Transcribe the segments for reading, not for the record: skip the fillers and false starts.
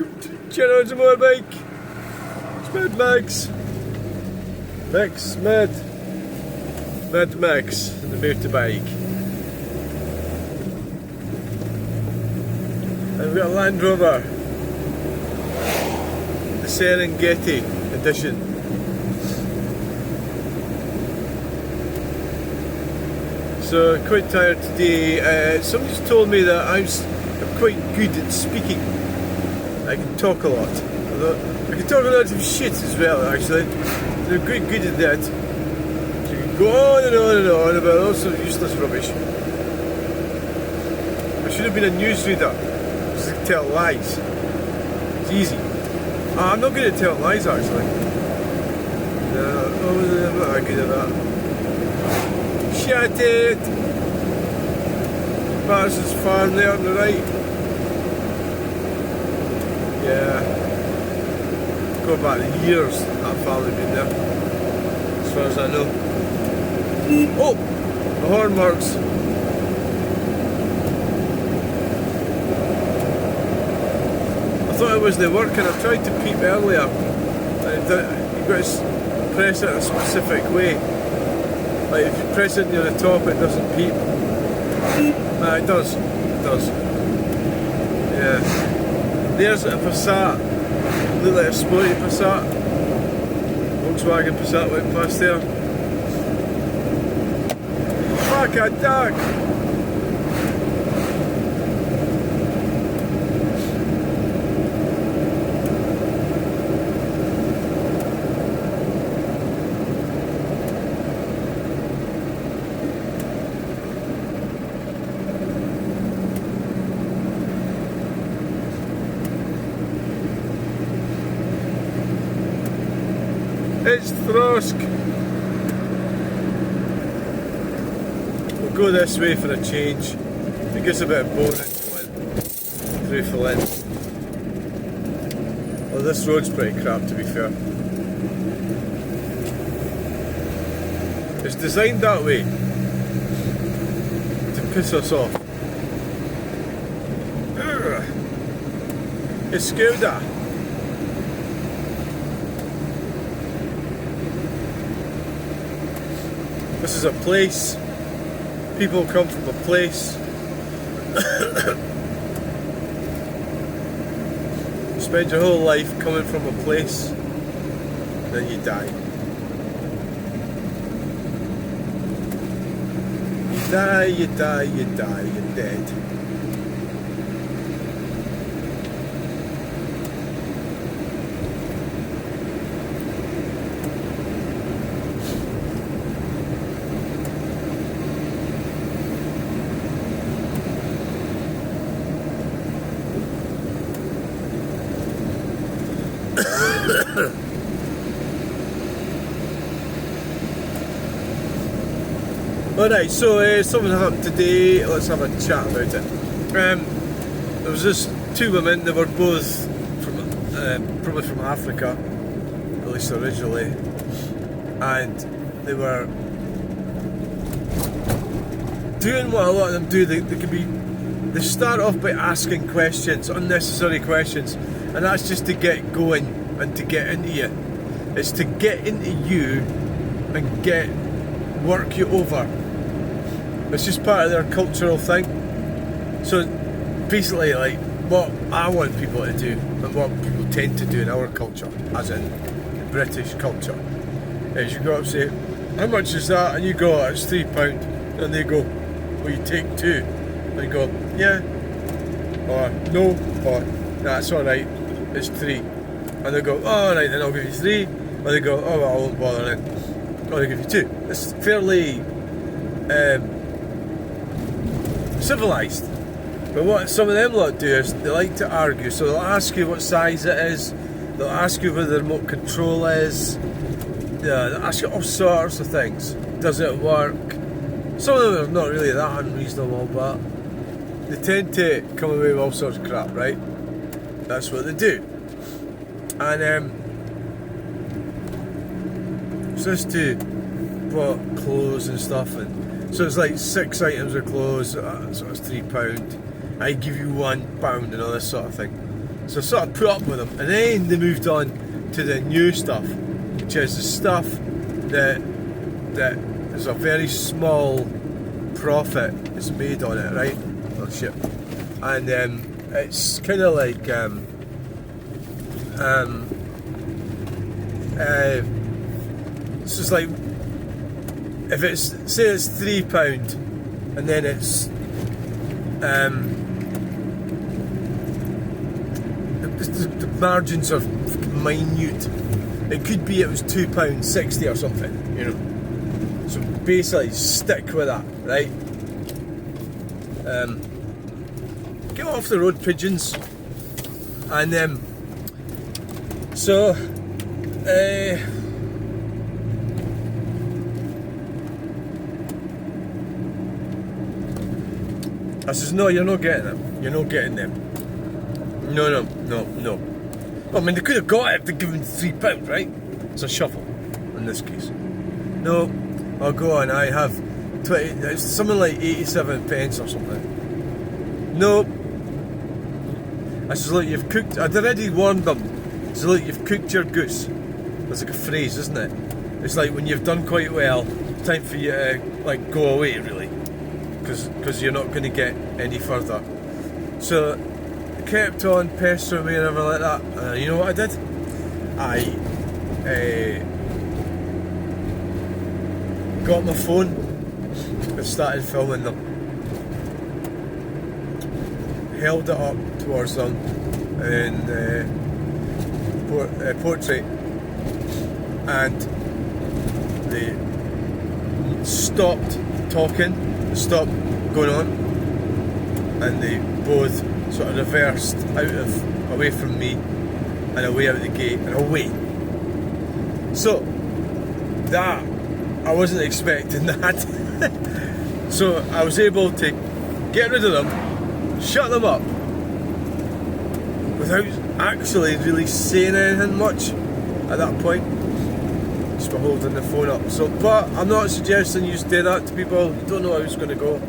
welcome to Channel's Motorbike. It's Mad Max. Mad Max, and the motorbike. And we've got a Land Rover, the Serengeti edition. So quite tired today. Somebody's told me that I'm quite good at speaking. I can talk a lot. Although I can talk a lot of shit as well, actually. They're quite good at that. So you can go on and on and on about all sorts of useless rubbish. I should have been a newsreader. Just to tell lies. It's easy. I'm not good at telling lies, actually. No, I'm not that good at that. Shut it! Patterson's farm there on the right. Yeah. Go back years, that family been there. As far as I know. Oh! The horn works. I thought it was the working. I tried to peep earlier. And you've got to press it a specific way. Like if you press it near the top, it doesn't peep. Nah, it does. It does. Yeah. There's a Passat. Looked like a sporty Passat. Volkswagen Passat went past there. Fuck a duck! It's Throsk. We'll go this way for a change. I think it's a bit boring through Flint. Well, this road's pretty crap, to be fair. It's designed that way to piss us off. It's Skoda. This is a place. People come from a place. Spend your whole life coming from a place, then you die. You die, you're dead. Alright, so something happened today. Let's have a chat about it. There was this two women. They were both from probably from Africa, at least originally, and they were doing what a lot of them do. They start off by asking questions, unnecessary questions, and that's just to get going and to get into you. It's to get into you and work you over. It's just part of their cultural thing. So basically, like, what I want people to do and what people tend to do in our culture, as in the British culture, is you go up and say, how much is that? And you go, it's £3. And they go, well, you take two. And you go, yeah. Or no. Or nah, it's alright, it's £3. And they go, oh, alright, then I'll give you 3. Or they go, oh, well, I won't bother then. Or they give you 2. It's fairly civilised. But what some of them lot do is they like to argue. So they'll ask you what size it is, they'll ask you where the remote control is, they'll ask you all sorts of things. Does it work? Some of them are not really that unreasonable, but they tend to come away with all sorts of crap, right? That's what they do. And so it's to what, clothes and stuff, and so it's like 6 items of clothes, so it's £3. I give you £1 and all this sort of thing. So I sort of put up with them, and then they moved on to the new stuff, which is the stuff that there's a very small profit is made on it, right? Oh shit. And it's kind of like it's just like, if it's, say it's £3, and then it's the margins are minute. It could be it was £2.60 or something, you know. So basically, stick with that, right? Get off the road, pigeons. And so I says, no, you're not getting them. You're not getting them. No. I mean, they could have got it if they given £3, right? It's a shuffle in this case. No, I'll go on. I have 20. It's something like 87 pence or something. No. I says, look, you've cooked. I'd already warned them. I says, look, you've cooked your goose. That's like a phrase, isn't it? It's like when you've done quite well, time for you to like go away, really, because you're not going to get any further. So I kept on pestering me and everything like that. You know what I did? I got my phone and started filming them. Held it up towards them in portrait, and they stopped talking, stopped going on, and they both sort of reversed away from me and away out the gate and away. So that, I wasn't expecting that. So I was able to get rid of them, shut them up, without actually really saying anything much at that point, just by holding the phone up. So, but I'm not suggesting you do that to people. You don't know how it's going to go.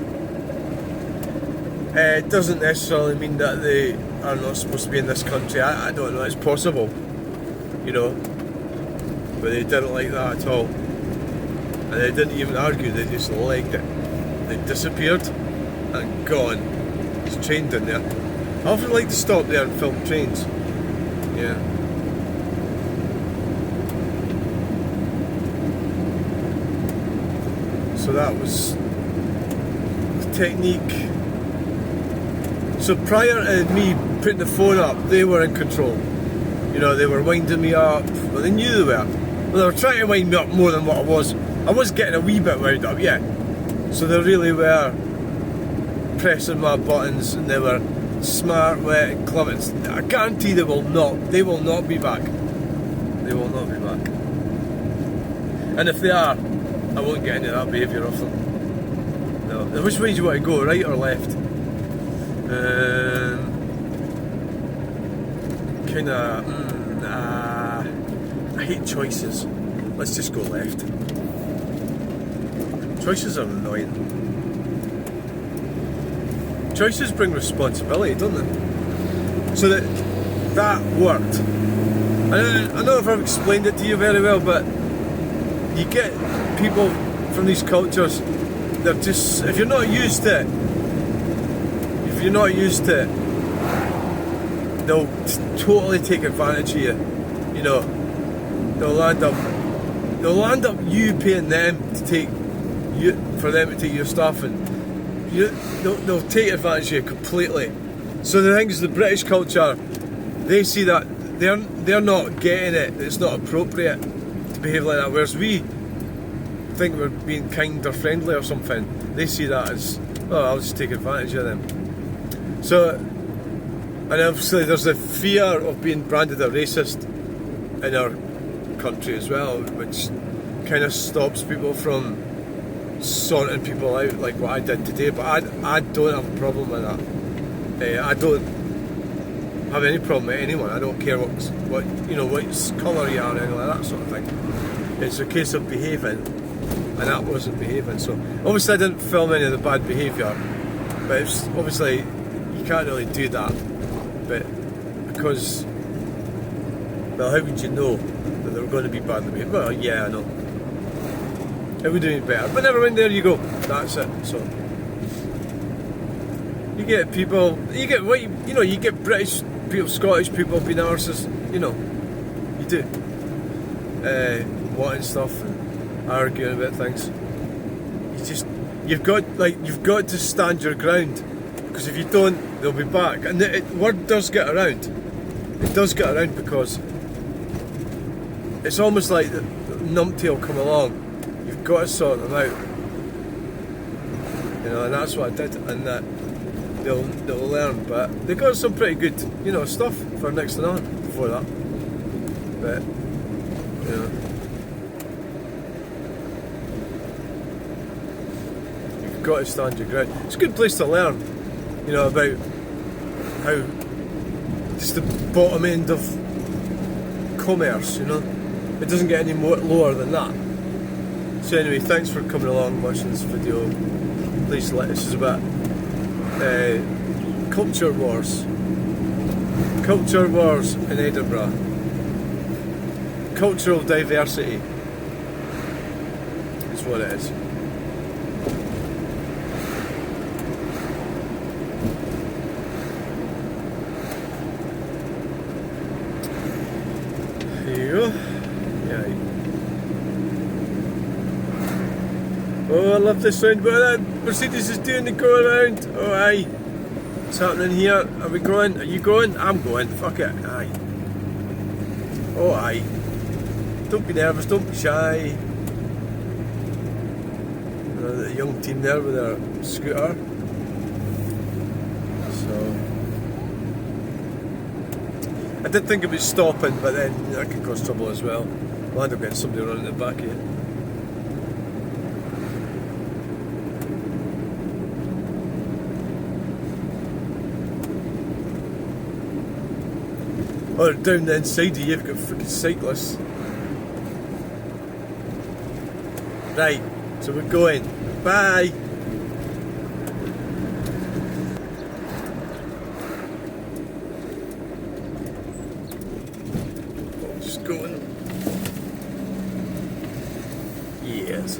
It doesn't necessarily mean that they are not supposed to be in this country. I don't know, it's possible, you know, but they didn't like that at all, and they didn't even argue, they just legged it. They disappeared and gone. There's a train down there. I often like to stop there and film trains. Yeah. So that was the technique. So prior to me putting the phone up, they were in control. You know, they were winding me up. Well, they knew they were. Well, they were trying to wind me up more than what I was. I was getting a wee bit wound up, yeah. So they really were pressing my buttons, and they were smart, wet, and clever. I guarantee they will not be back. They will not be back. And if they are, I won't get into that behaviour of them. No. Now, which way do you want to go, right or left? I hate choices. Let's just go left. Choices are annoying. Choices bring responsibility, don't they? So that worked. I don't know if I've explained it to you very well, but you get people from these cultures, they're just, if you're not used to it, they'll totally take advantage of you. You know, they'll end up you paying them for them to take your stuff, and they'll take advantage of you completely. So the thing is, the British culture, they see that they're not getting it. It's not appropriate to behave like that. Whereas we think we're being kind or friendly or something. They see that as, oh, I'll just take advantage of them. So, and obviously there's the fear of being branded a racist in our country as well, which kind of stops people from sorting people out like what I did today. But I don't have a problem with that. I don't have any problem with anyone. I don't care what colour you are or anything like that sort of thing. It's a case of behaving, and that wasn't behaving. So obviously I didn't film any of the bad behaviour, but it's obviously you can't really do that. But I because, well, how would you know that they were going to be badly behaved? Well, yeah, I know. It would have been better. But never mind, there you go. That's it. So you get people, you get what you know, you get British people, Scottish people being arses, you know, you do. Wanting stuff and arguing about things. You've got to stand your ground, because if you don't, they'll be back. And word does get around. It does get around, because it's almost like the numpty will come along. You've got to sort them out, you know, and that's what I did. And that they'll learn. But they got some pretty good, you know, stuff for next to none before that. But you know, you've got to stand your ground. It's a good place to learn, you know, about how just the bottom end of commerce, you know. It doesn't get any more lower than that. So anyway, thanks for coming along, watching this video. Please let us about culture wars. Culture wars in Edinburgh. Cultural diversity is what it is. Here you go. Yeah. Oh, I love this sound. What that Mercedes is doing to go around. Oh, aye. What's happening here? Are we going? Are you going? I'm going. Fuck it. Aye. Oh, aye. Don't be nervous. Don't be shy. The young team there with their scooter. So I did think about stopping, but then that could cause trouble as well. We'll end up getting somebody running the back of you. Or down the inside of you, you've got freaking cyclists. Right, so we're going. Bye! Just going. Yes.